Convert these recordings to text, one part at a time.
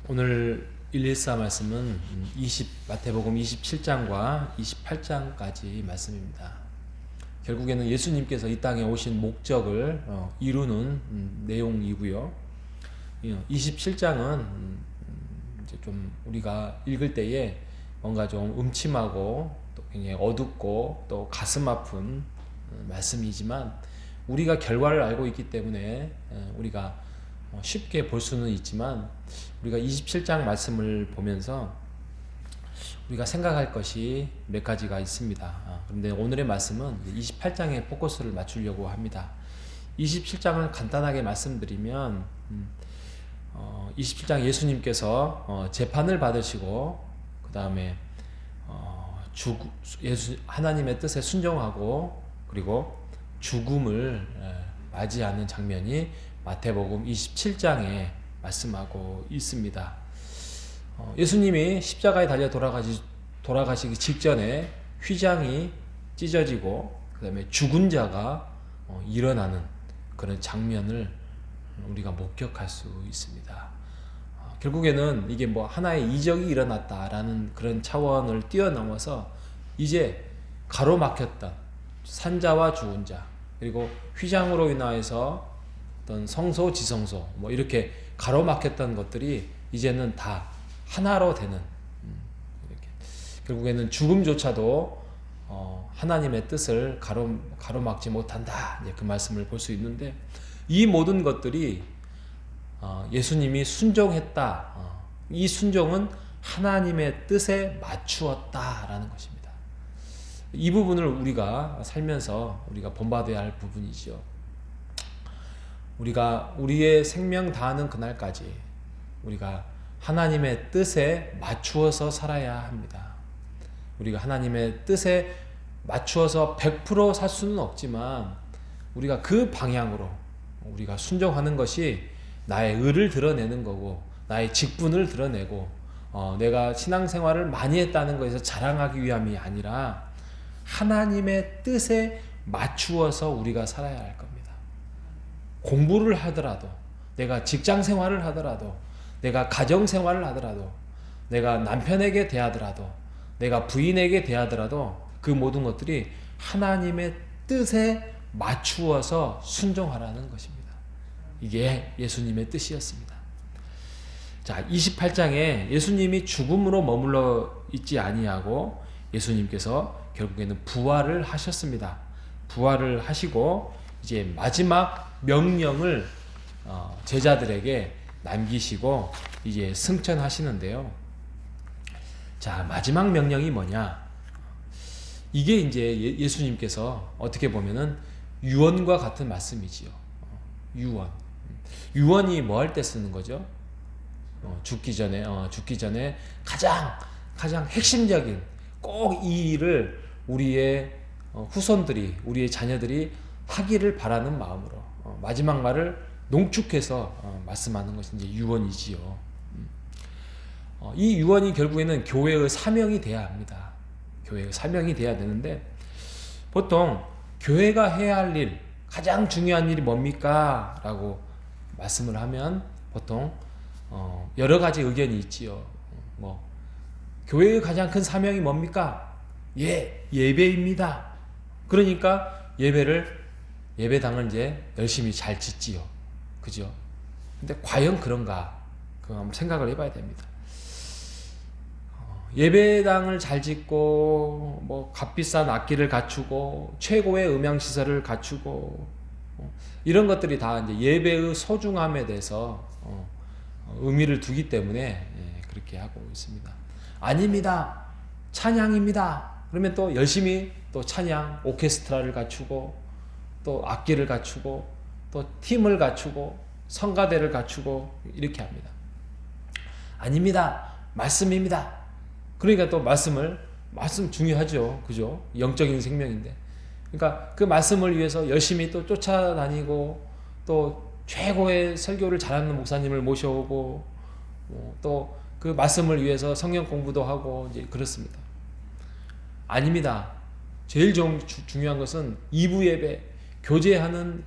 오늘 114 말씀은 마태복음 27장과 28장까지 말씀입니다. 결국에는 예수님께서 이 땅에 오신 목적을 이루는 내용이고요. 27장은 이제 좀 우리가 읽을 때에 뭔가 좀 음침하고 또 굉장히 어둡고 또 가슴 아픈 말씀이지만 우리가 결과를 알고 있기 때문에 우리가 쉽게 볼 수는 있지만 우리가 27장 말씀을 보면서 우리가 생각할 것이 몇 가지가 있습니다. 그런데 오늘의 말씀은 28장에 포커스를 맞추려고 합니다. 27장을 간단하게 말씀드리면 27장 예수님께서 재판을 받으시고 그 다음에 하나님의 뜻에 순종하고 그리고 죽음을 맞이하는 장면이 마태복음 27장에 말씀하고 있습니다. 예수님이 십자가에 달려 돌아가시기 직전에 휘장이 찢어지고 그 다음에 죽은 자가 일어나는 그런 장면을 우리가 목격할 수 있습니다. 결국에는 이게 뭐 하나의 이적이 일어났다라는 그런 차원을 뛰어넘어서 이제 가로막혔던 산자와 죽은 자 그리고 휘장으로 인하여서 어떤 성소 지성소 뭐 이렇게 가로막혔던 것들이 이제는 다 하나로 되는 이렇게 결국에는 죽음조차도 하나님의 뜻을 가로막지 못한다 이제 그 말씀을 볼 수 있는데 이 모든 것들이 예수님이 순종했다 이 순종은 하나님의 뜻에 맞추었다라는 것입니다. 이 부분을 우리가 살면서 우리가 본받아야 할 부분이죠. 우리가 우리의 생명 다하는 그날까지 우리가 하나님의 뜻에 맞추어서 살아야 합니다. 우리가 하나님의 뜻에 맞추어서 100% 살 수는 없지만 우리가 그 방향으로 우리가 순종하는 것이 나의 의를 드러내는 거고 나의 직분을 드러내고 내가 신앙생활을 많이 했다는 것에서 자랑하기 위함이 아니라 하나님의 뜻에 맞추어서 우리가 살아야 할 겁니다. 공부를 하더라도 내가 직장생활을 하더라도 내가 가정생활을 하더라도 내가 남편에게 대하더라도 내가 부인에게 대하더라도 그 모든 것들이 하나님의 뜻에 맞추어서 순종하라는 것입니다. 이게 예수님의 뜻이었습니다. 자, 28장에 예수님이 죽음으로 머물러 있지 아니하고 예수님께서 결국에는 부활을 하셨습니다. 부활을 하시고 이제 마지막 명령을 제자들에게 남기시고 이제 승천하시는데요. 자, 마지막 명령이 뭐냐? 이게 이제 예수님께서 어떻게 보면은 유언과 같은 말씀이지요. 유언. 유언이 뭐 할 때 쓰는 거죠? 죽기 전에 가장 핵심적인 꼭 이 일을 우리의 후손들이 우리의 자녀들이 하기를 바라는 마음으로 마지막 말을 농축해서 말씀하는 것이 이제 유언이지요. 이 유언이 결국에는 교회의 사명이 돼야 합니다. 교회의 사명이 돼야 되는데 보통 교회가 해야 할 일, 가장 중요한 일이 뭡니까? 라고 말씀을 하면 보통 여러 가지 의견이 있지요. 교회의 가장 큰 사명이 뭡니까? 예배입니다. 그러니까 예배당을 이제 열심히 잘 짓지요. 그죠? 근데 과연 그런가? 그거 한번 생각을 해봐야 됩니다. 예배당을 잘 짓고, 값비싼 악기를 갖추고, 최고의 음향시설을 갖추고, 이런 것들이 다 이제 예배의 소중함에 대해서, 의미를 두기 때문에, 그렇게 하고 있습니다. 아닙니다. 찬양입니다. 그러면 또 열심히 또 찬양, 오케스트라를 갖추고, 또 악기를 갖추고 또 팀을 갖추고 성가대를 갖추고 이렇게 합니다. 아닙니다. 말씀입니다. 그러니까 또 말씀 중요하죠. 그죠? 영적인 생명인데. 그러니까 그 말씀을 위해서 열심히 또 쫓아다니고 또 최고의 설교를 잘하는 목사님을 모셔오고 또 그 말씀을 위해서 성경 공부도 하고 이제 그렇습니다. 아닙니다. 제일 중요한 것은 2부 예배 교제하는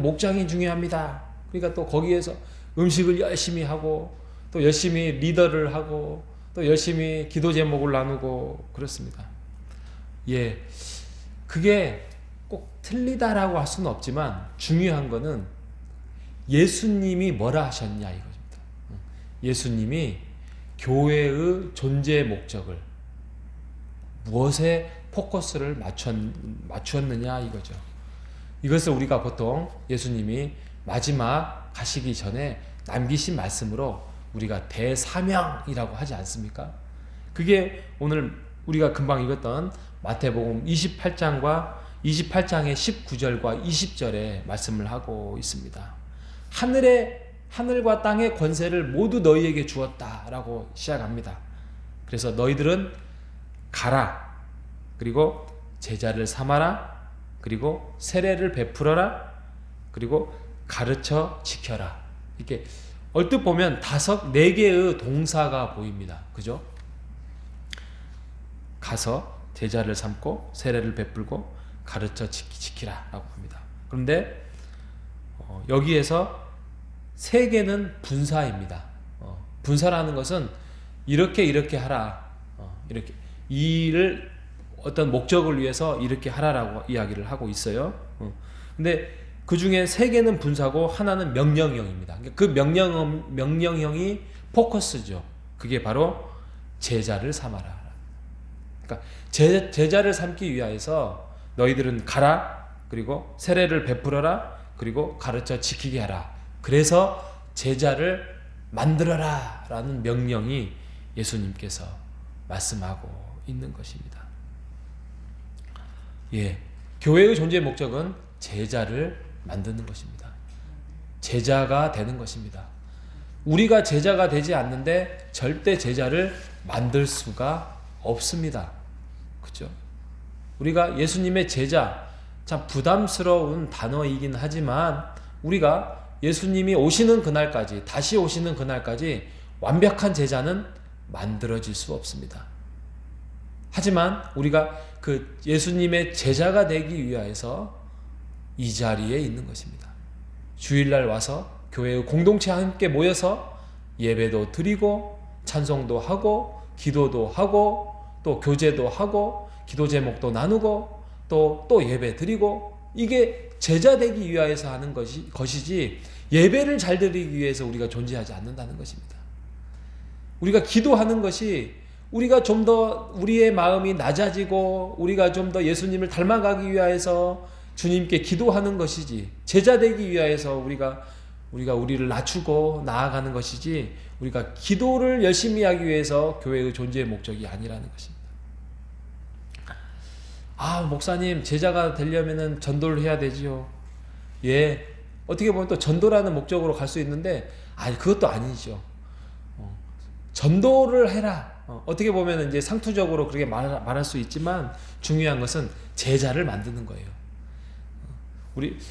목장이 중요합니다. 그러니까 또 거기에서 음식을 열심히 하고 또 열심히 리더를 하고 또 열심히 기도 제목을 나누고 그렇습니다. 예, 그게 꼭 틀리다라고 할 수는 없지만 중요한 거는 예수님이 뭐라 하셨냐 이겁니다. 예수님이 교회의 존재 목적을 무엇에 포커스를 맞추었느냐 이거죠. 이것을 우리가 보통 예수님이 마지막 가시기 전에 남기신 말씀으로 우리가 대사명이라고 하지 않습니까? 그게 오늘 우리가 금방 읽었던 마태복음 28장과 28장의 19절과 20절에 말씀을 하고 있습니다. 하늘과 땅의 권세를 모두 너희에게 주었다라고 시작합니다. 그래서 너희들은 가라, 그리고 제자를 삼아라, 그리고 세례를 베풀어라, 그리고 가르쳐 지켜라. 이렇게 얼뜻 보면 4개의 동사가 보입니다. 그죠? 가서 제자를 삼고 세례를 베풀고 가르쳐 지키라 라고 합니다. 그런데 여기에서 3개는 분사입니다. 분사라는 것은 이렇게 하라, 이렇게 이 일을 어떤 목적을 위해서 이렇게 하라라고 이야기를 하고 있어요. 근데 그 중에 3개는 분사고 하나는 명령형입니다. 그 명령형이 포커스죠. 그게 바로 제자를 삼아라. 그러니까 제자를 삼기 위하여서 너희들은 가라, 그리고 세례를 베풀어라, 그리고 가르쳐 지키게 하라. 그래서 제자를 만들어라 라는 명령이 예수님께서 말씀하고 있는 것입니다. 예, 교회의 존재 목적은 제자를 만드는 것입니다. 제자가 되는 것입니다. 우리가 제자가 되지 않는데 절대 제자를 만들 수가 없습니다. 그죠? 우리가 예수님의 제자, 참 부담스러운 단어이긴 하지만 우리가 예수님이 오시는 그날까지, 다시 오시는 그날까지 완벽한 제자는 만들어질 수 없습니다. 하지만 우리가 그 예수님의 제자가 되기 위하여서 이 자리에 있는 것입니다. 주일날 와서 교회의 공동체와 함께 모여서 예배도 드리고 찬송도 하고 기도도 하고 또 교제도 하고 기도 제목도 나누고 또 예배 드리고, 이게 제자 되기 위하여서 하는 것이지 예배를 잘 드리기 위해서 우리가 존재하지 않는다는 것입니다. 우리가 기도하는 것이 우리가 좀 더 우리의 마음이 낮아지고 우리가 좀 더 예수님을 닮아가기 위하여서 주님께 기도하는 것이지, 제자 되기 위하여서 우리가 우리를 낮추고 나아가는 것이지 우리가 기도를 열심히 하기 위해서 교회의 존재의 목적이 아니라는 것입니다. 목사님, 제자가 되려면은 전도를 해야 되지요. 예, 어떻게 보면 또 전도라는 목적으로 갈 수 있는데 그것도 아니죠. 전도를 해라. 어떻게 보면 이제 상투적으로 그렇게 말할 수 있지만 중요한 것은 제자를 만드는 거예요.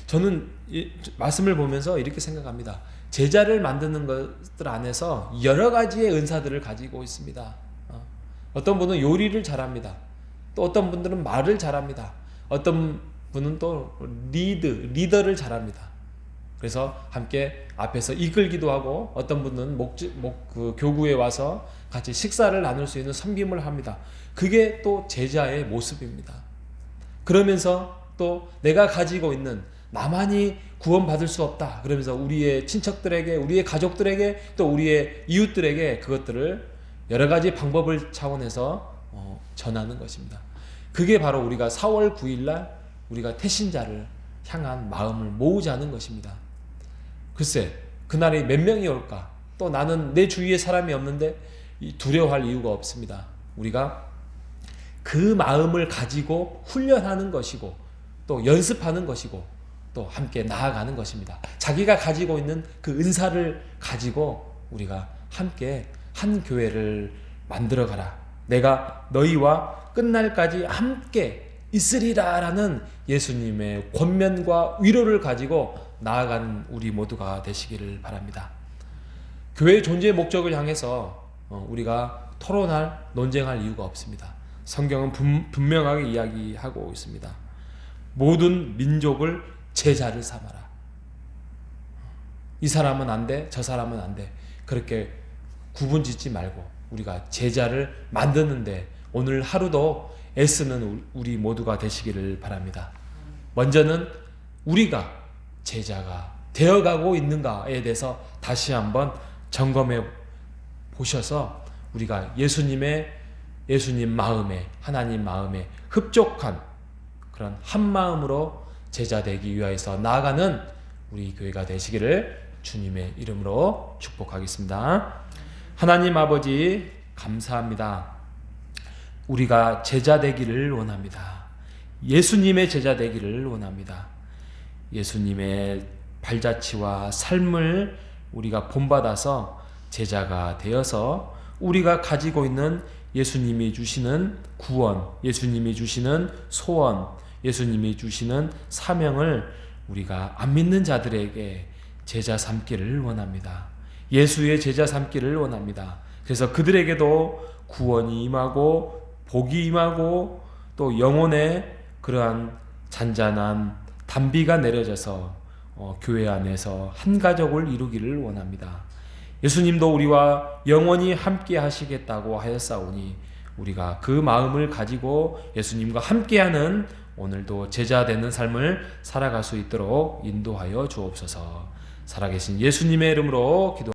저는 이 말씀을 보면서 이렇게 생각합니다. 제자를 만드는 것들 안에서 여러 가지의 은사들을 가지고 있습니다. 어떤 분은 요리를 잘합니다. 또 어떤 분들은 말을 잘합니다. 어떤 분은 또 리더를 잘합니다. 그래서 함께 앞에서 이끌기도 하고, 어떤 분은 교구에 와서 같이 식사를 나눌 수 있는 섬김을 합니다. 그게 또 제자의 모습입니다. 그러면서 또 내가 가지고 있는, 나만이 구원받을 수 없다 그러면서 우리의 친척들에게, 우리의 가족들에게, 또 우리의 이웃들에게 그것들을 여러 가지 방법을 차원해서 전하는 것입니다. 그게 바로 우리가 4월 9일날 우리가 태신자를 향한 마음을 모으자는 것입니다. 글쎄, 그날이 몇 명이 올까? 또 나는 내 주위에 사람이 없는데 두려워할 이유가 없습니다. 우리가 그 마음을 가지고 훈련하는 것이고 또 연습하는 것이고 또 함께 나아가는 것입니다. 자기가 가지고 있는 그 은사를 가지고 우리가 함께 한 교회를 만들어가라. 내가 너희와 끝날까지 함께 있으리라 라는 예수님의 권면과 위로를 가지고 나아가는 우리 모두가 되시기를 바랍니다. 교회의 존재의 목적을 향해서 우리가 토론할, 논쟁할 이유가 없습니다. 성경은 분명하게 이야기하고 있습니다. 모든 민족을 제자를 삼아라. 이 사람은 안 돼, 저 사람은 안 돼. 그렇게 구분 짓지 말고 우리가 제자를 만드는데 오늘 하루도 애쓰는 우리 모두가 되시기를 바랍니다. 먼저는 우리가 제자가 되어가고 있는가에 대해서 다시 한번 점검해 보셔서 우리가 예수님 마음에, 하나님 마음에 흡족한 그런 한 마음으로 제자 되기 위하여서 나아가는 우리 교회가 되시기를 주님의 이름으로 축복하겠습니다. 하나님 아버지 감사합니다. 우리가 제자 되기를 원합니다. 예수님의 제자 되기를 원합니다. 예수님의 발자취와 삶을 우리가 본받아서 제자가 되어서 우리가 가지고 있는 예수님이 주시는 구원, 예수님이 주시는 소원, 예수님이 주시는 사명을 우리가 안 믿는 자들에게 제자 삼기를 원합니다. 예수의 제자 삼기를 원합니다. 그래서 그들에게도 구원이 임하고 복이 임하고 또 영혼의 그러한 잔잔한 단비가 내려져서 교회 안에서 한 가족을 이루기를 원합니다. 예수님도 우리와 영원히 함께 하시겠다고 하였사오니 우리가 그 마음을 가지고 예수님과 함께하는 오늘도 제자 되는 삶을 살아갈 수 있도록 인도하여 주옵소서. 살아계신 예수님의 이름으로 기도